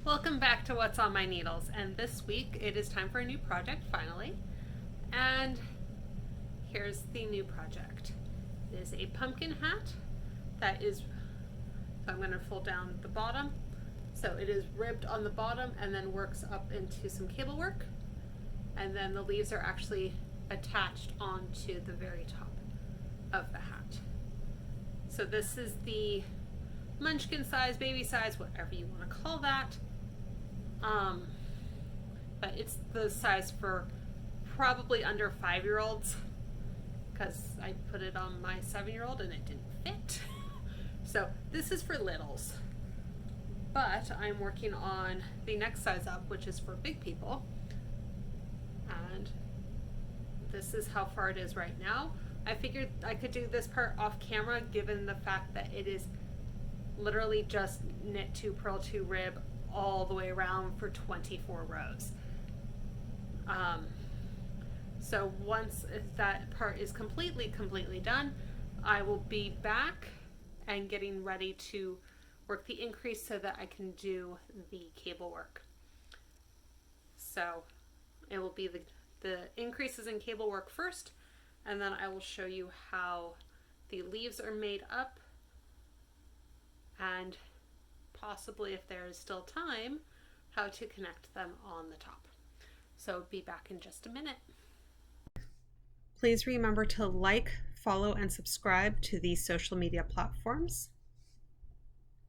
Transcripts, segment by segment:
Welcome back to What's on My Needles, and this week it is time for a new project finally. And here's the new project. It is a pumpkin hat that is, so I'm going to fold down the bottom. So it is ribbed on the bottom and then works up into some cable work. And then the leaves are actually attached onto the very top of the hat. So this is the munchkin size, baby size, whatever you want to call that. But it's the size for probably under 5-year-olds because I put it on my 7-year-old and it didn't fit. So this is for littles. But I'm working on the next size up, which is for big people. And this is how far it is right now. I figured I could do this part off camera given the fact that it is literally just knit 2, purl 2, rib all the way around for 24 rows. So once that part is completely done, I will be back and getting ready to work the increase so that I can do the cable work. So it will be the increases in cable work first, and then I will show you how the leaves are made up, and possibly, if there is still time, how to connect them on the top. So be back in just a minute. Please remember to like, follow, and subscribe to these social media platforms.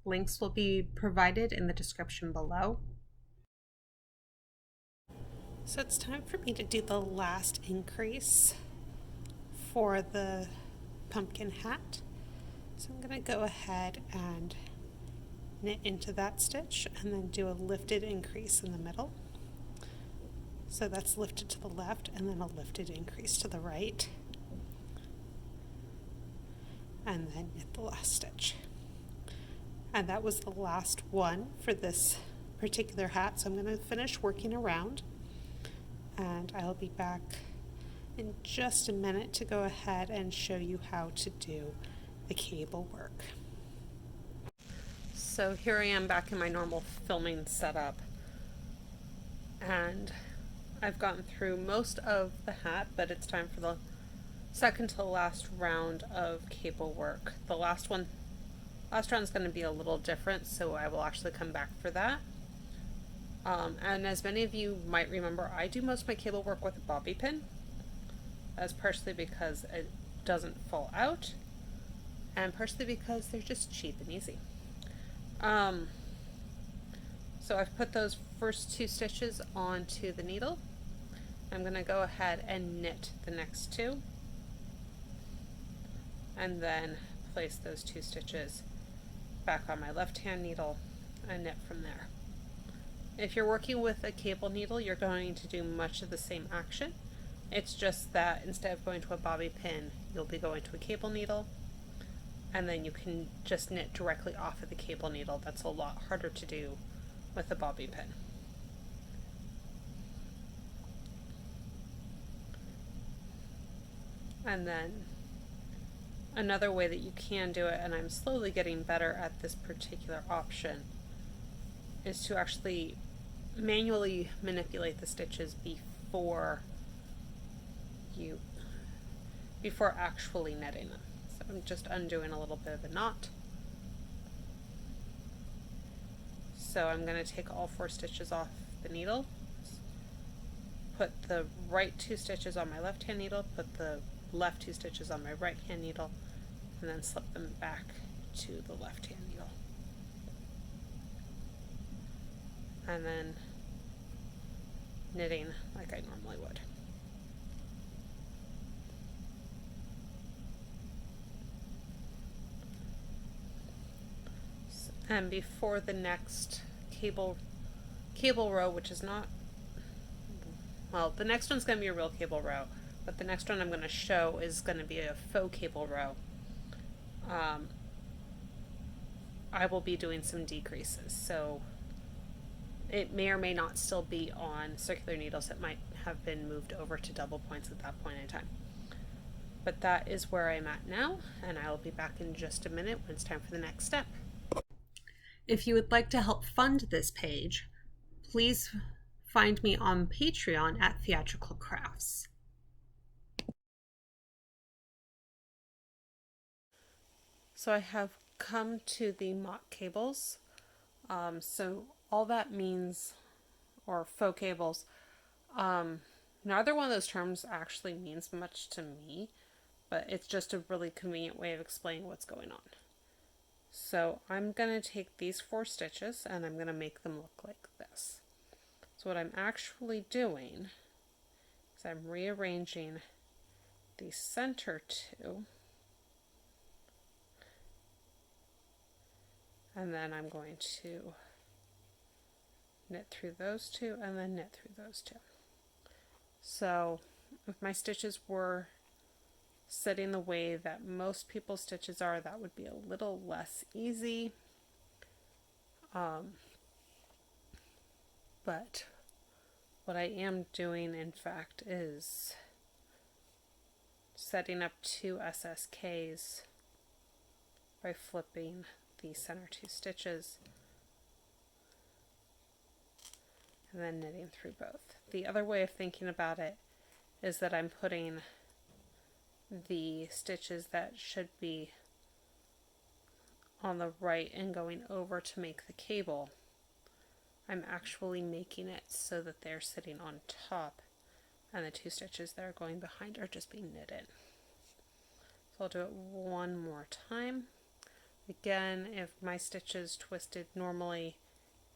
Links will be provided in the description below. So it's time for me to do the last increase for the pumpkin hat. So I'm going to go ahead and knit into that stitch and then do a lifted increase in the middle. So that's lifted to the left and then a lifted increase to the right, and then knit the last stitch. And that was the last one for this particular hat, so I'm going to finish working around and I'll be back in just a minute to go ahead and show you how to do the cable work. So here I am back in my normal filming setup, and I've gotten through most of the hat, but it's time for the second to last round of cable work. The last round is going to be a little different, so I will actually come back for that. And as many of you might remember, I do most of my cable work with a bobby pin. That's partially because it doesn't fall out, and partially because they're just cheap and easy. So I've put those first 2 stitches onto the needle. I'm going to go ahead and knit the next 2 and then place those 2 stitches back on my left hand needle and knit from there. If you're working with a cable needle, you're going to do much of the same action. It's just that instead of going to a bobby pin, you'll be going to a cable needle, and then you can just knit directly off of the cable needle. That's a lot harder to do with a bobby pin. And then another way that you can do it, and I'm slowly getting better at this particular option, is to actually manually manipulate the stitches before actually knitting them. So I'm just undoing a little bit of a knot. So I'm going to take all 4 stitches off the needle, put the right 2 stitches on my left hand needle, put the left 2 stitches on my right hand needle, and then slip them back to the left hand needle. And then knitting like I normally would. And before the next cable row, which is not, well, the next one's going to be a real cable row, but the next one I'm going to show is going to be a faux cable row. I will be doing some decreases, so it may or may not still be on circular needles. It might have been moved over to double points at that point in time. But that is where I'm at now, and I will be back in just a minute when it's time for the next step. If you would like to help fund this page, please find me on Patreon at Theatrical Crafts. So I have come to the mock cables. So all that means, or faux cables, neither one of those terms actually means much to me, but it's just a really convenient way of explaining what's going on. So I'm going to take these 4 stitches and I'm going to make them look like this. So what I'm actually doing is I'm rearranging the center 2, and then I'm going to knit through those 2 and then knit through those 2. So if my stitches were sitting the way that most people's stitches are, that would be a little less easy. But what I am doing, in fact, is setting up 2 SSKs by flipping the center 2 stitches and then knitting through both. The other way of thinking about it is that I'm putting the stitches that should be on the right and going over to make the cable. I'm actually making it so that they're sitting on top and the 2 stitches that are going behind are just being knitted. So I'll do it one more time. Again, if my stitches twisted normally,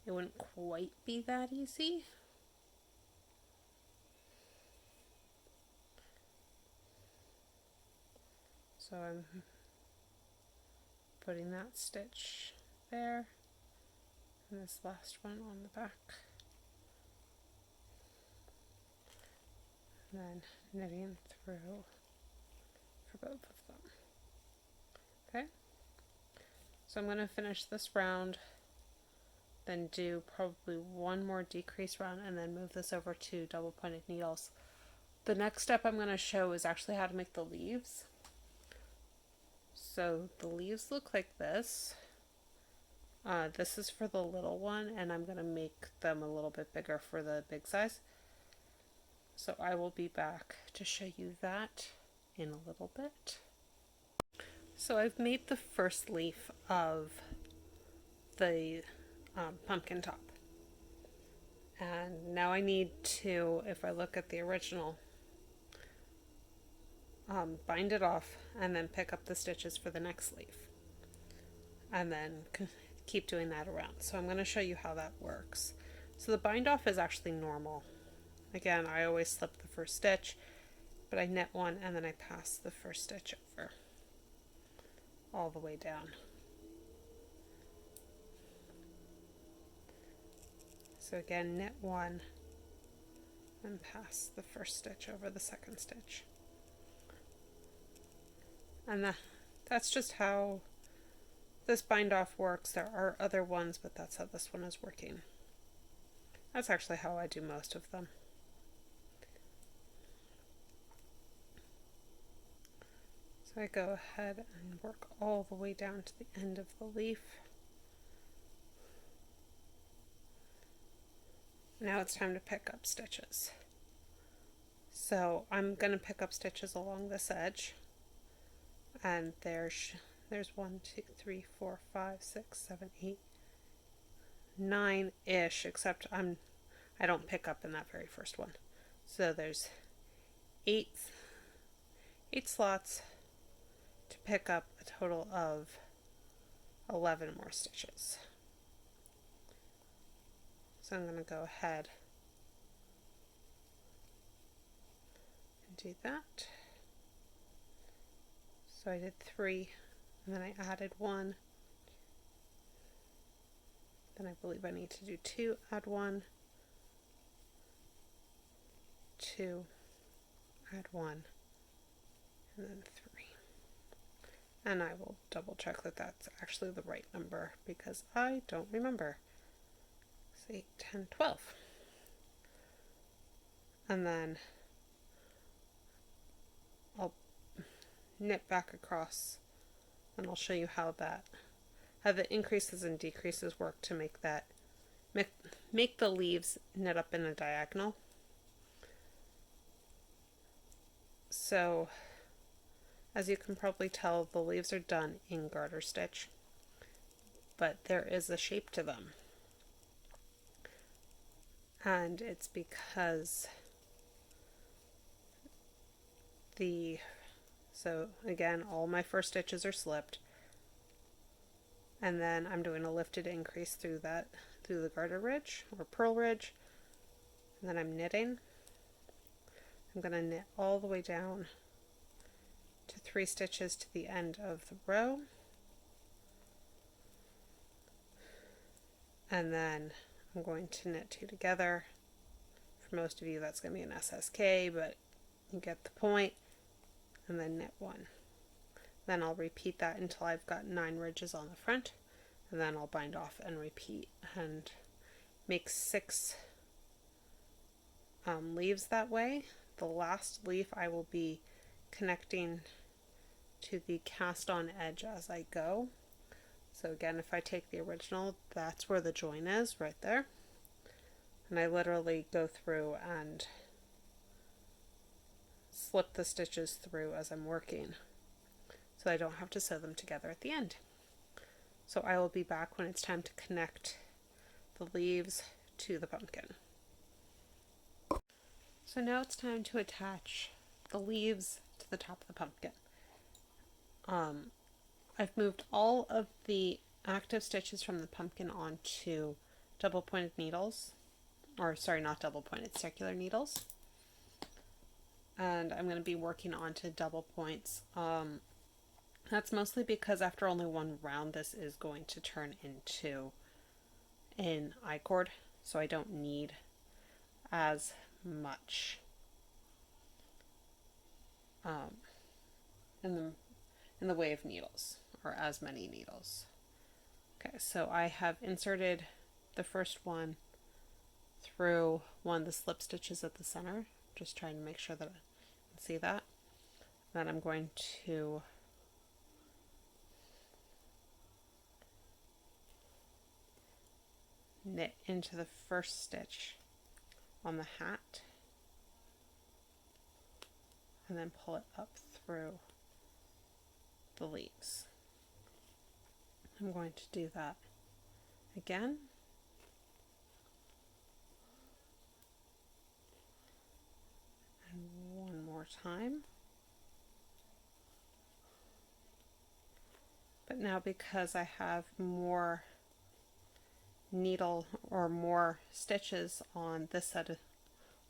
it wouldn't quite be that easy. So I'm putting that stitch there and this last one on the back. And then knitting through for both of them. Okay, so I'm going to finish this round, then do probably one more decrease round, and then move this over to double pointed needles. The next step I'm going to show is actually how to make the leaves. So the leaves look like this. This is for the little one, and I'm going to make them a little bit bigger for the big size. So I will be back to show you that in a little bit. So I've made the first leaf of the pumpkin top. And now I need to, if I look at the original, bind it off and then pick up the stitches for the next leaf. And then keep doing that around. So I'm going to show you how that works. So the bind off is actually normal. Again, I always slip the first stitch, but I knit one and then I pass the first stitch over all the way down. So again, knit one and pass the first stitch over the second stitch. And that's just how this bind off works. There are other ones, but that's how this one is working. That's actually how I do most of them. So I go ahead and work all the way down to the end of the leaf. Now it's time to pick up stitches. So I'm going to pick up stitches along this edge. And there's 1, 2, 3, 4, 5, 6, 7, 8, 9-ish, except I don't pick up in that very first one. So there's 8 slots to pick up a total of 11 more stitches. So I'm going to go ahead and do that. So I did 3, and then I added 1. Then I believe I need to do 2, add 1, 2, add 1, and then 3. And I will double check that that's actually the right number because I don't remember. 8, 10, 12. And then I'll knit back across and I'll show you how that how the increases and decreases work to make that make the leaves knit up in a diagonal. So as you can probably tell, the leaves are done in garter stitch, but there is a shape to them. And it's because so again, all my first stitches are slipped, and then I'm doing a lifted increase through the garter ridge or purl ridge, and then I'm knitting. I'm going to knit all the way down to 3 stitches to the end of the row, and then I'm going to knit 2 together. For most of you that's going to be an SSK, but you get the point, and then knit 1. Then I'll repeat that until I've got 9 ridges on the front, and then I'll bind off and repeat and make 6 leaves that way. The last leaf I will be connecting to the cast on edge as I go. So again, if I take the original, that's where the join is, right there. And I literally go through and slip the stitches through as I'm working, so I don't have to sew them together at the end. So I will be back when it's time to connect the leaves to the pumpkin. So now it's time to attach the leaves to the top of the pumpkin. I've moved all of the active stitches from the pumpkin onto double pointed needles, or sorry, not double pointed, circular needles. And I'm going to be working onto double points. That's mostly because after only one round, this is going to turn into an I-cord, so I don't need as much in the way of needles, or as many needles. Okay, so I have inserted the first one through one of the slip stitches at the center, just trying to make sure that I can see that. Then I'm going to knit into the first stitch on the hat, and then pull it up through the leaves. I'm going to do that again. And one more time. But now, because I have more needle or more stitches on this side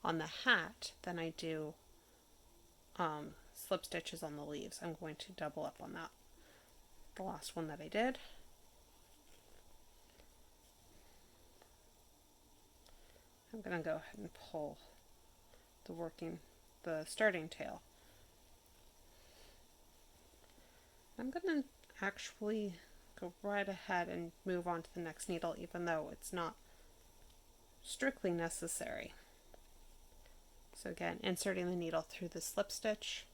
on the hat than I do slip stitches on the leaves, I'm going to double up on that, the last one that I did. I'm going to go ahead and pull the starting tail. I'm going to actually go right ahead and move on to the next needle, even though it's not strictly necessary. So again, inserting the needle through the slip stitch,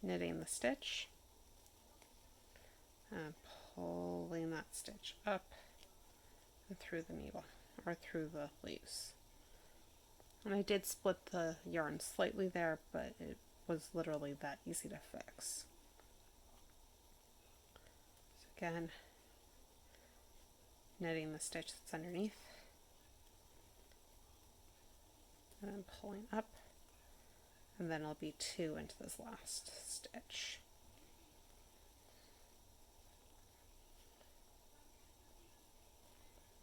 knitting the stitch, and pulling that stitch up and through the needle, or through the leaves. And I did split the yarn slightly there, but it was literally that easy to fix. So again, knitting the stitch that's underneath, and then pulling up, and then it'll be 2 into this last stitch.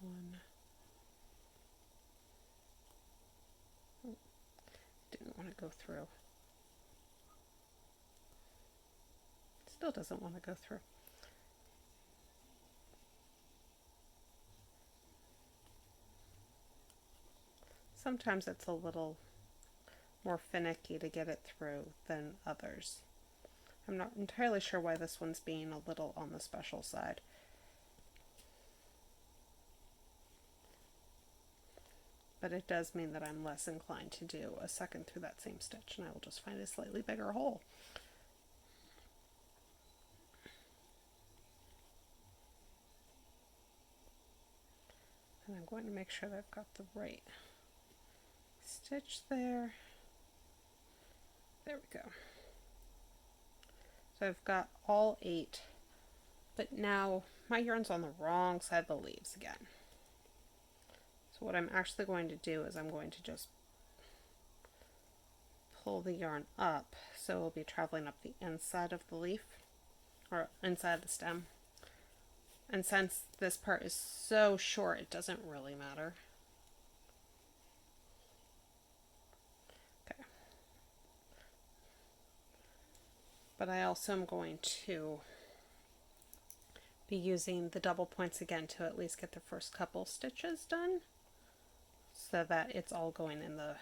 One. Didn't want to go through. Still doesn't want to go through. Sometimes it's a little more finicky to get it through than others. I'm not entirely sure why this one's being a little on the special side. But it does mean that I'm less inclined to do a second through that same stitch, and I will just find a slightly bigger hole. I'm going to make sure that I've got the right stitch there. There we go. So I've got all 8, but now my yarn's on the wrong side of the leaves again. So what I'm actually going to do is I'm going to just pull the yarn up so it'll be traveling up the inside of the leaf, or inside the stem. And since this part is so short, it doesn't really matter. Okay. But I also am going to be using the double points again to at least get the first couple stitches done, so that it's all going in the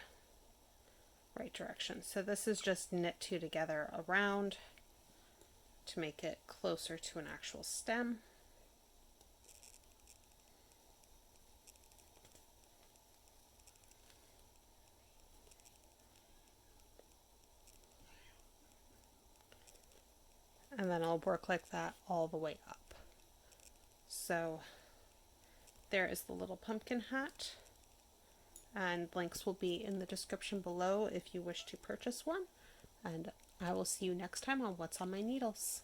right direction. So this is just knit 2 together around to make it closer to an actual stem. And then I'll work like that all the way up. So there is the little pumpkin hat, and links will be in the description below if you wish to purchase one. And I will see you next time on What's on My Needles.